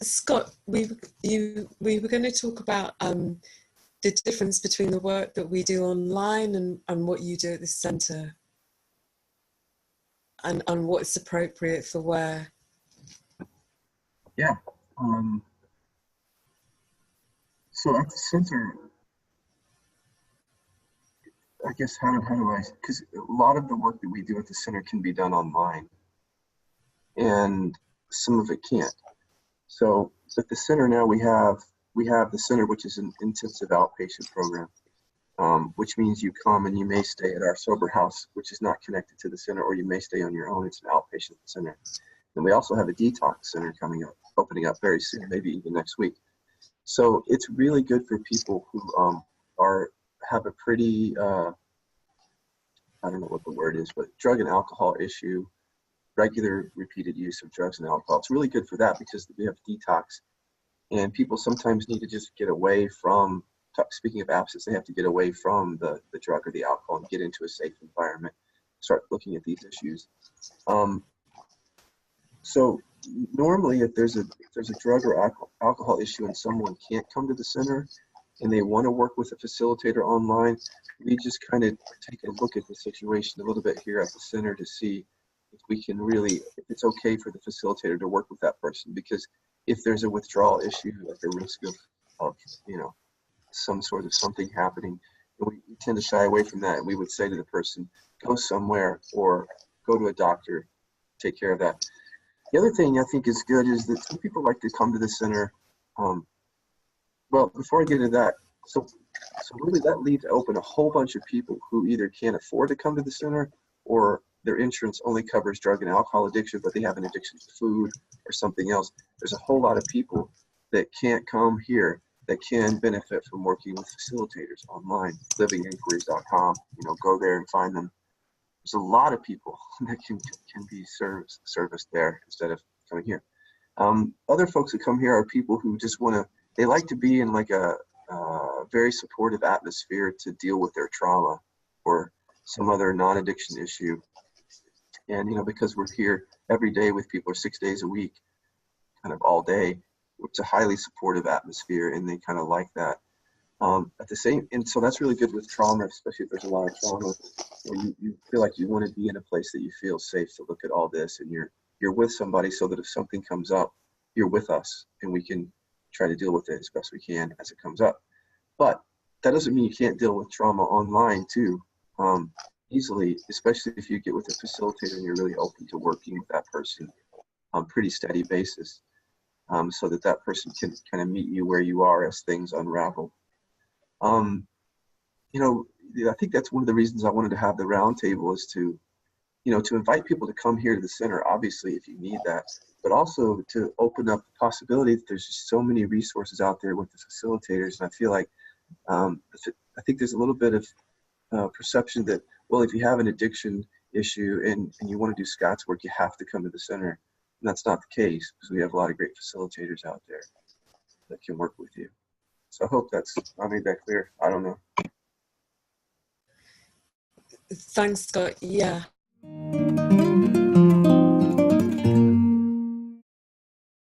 Scott, we were going to talk about the difference between the work that we do online and what you do at the centre, and what's appropriate for where. Yeah. So at the center, I guess how do I, because a lot of the work that we do at the center can be done online, and some of it can't. So at the center now we have the center, which is an intensive outpatient program, which means you come and you may stay at our sober house, which is not connected to the center, or you may stay on your own. It's an outpatient center. And we also have a detox center opening up very soon, maybe even next week. So it's really good for people who have a pretty, I don't know what the word is, but drug and alcohol issue, regular repeated use of drugs and alcohol. It's really good for that because we have detox, and people sometimes need to just get away from, speaking of abstinence, they have to get away from the drug or the alcohol and get into a safe environment, start looking at these issues. So normally if there's a drug or alcohol issue and someone can't come to the center and they want to work with a facilitator online, we just kind of take a look at the situation a little bit here at the center to see if we can if it's okay for the facilitator to work with that person. Because if there's a withdrawal issue, like a risk of some sort of something happening, we tend to shy away from that, and we would say to the person, go somewhere or go to a doctor, take care of that. The other thing I think is good is that some people like to come to the center. Well, before I get into that, so really that leaves open a whole bunch of people who either can't afford to come to the center, or their insurance only covers drug and alcohol addiction, but they have an addiction to food or something else. There's a whole lot of people that can't come here that can benefit from working with facilitators online. Livinginquiries.com, go there and find them. There's a lot of people that can be serviced there instead of coming here. Other folks that come here are people who just they like to be in like a very supportive atmosphere to deal with their trauma or some other non-addiction issue. And, because we're here every day with people, or 6 days a week, kind of all day, it's a highly supportive atmosphere, and they kind of like that. And so that's really good with trauma, especially if there's a lot of trauma, where you feel like you want to be in a place that you feel safe to look at all this, and you're with somebody, so that if something comes up, you're with us, and we can try to deal with it as best we can as it comes up. But that doesn't mean you can't deal with trauma online too, easily, especially if you get with a facilitator and you're really open to working with that person on a pretty steady basis, so that person can kind of meet you where you are as things unravel. I think that's one of the reasons I wanted to have the roundtable, is to invite people to come here to the center, obviously, if you need that, but also to open up the possibility that there's just so many resources out there with the facilitators. And I feel like, I think there's a little bit of perception that, well, if you have an addiction issue and you want to do Scott's work, you have to come to the center. And that's not the case, because we have a lot of great facilitators out there that can work with you. So I hope I made that clear. I don't know. Thanks, Scott. Yeah.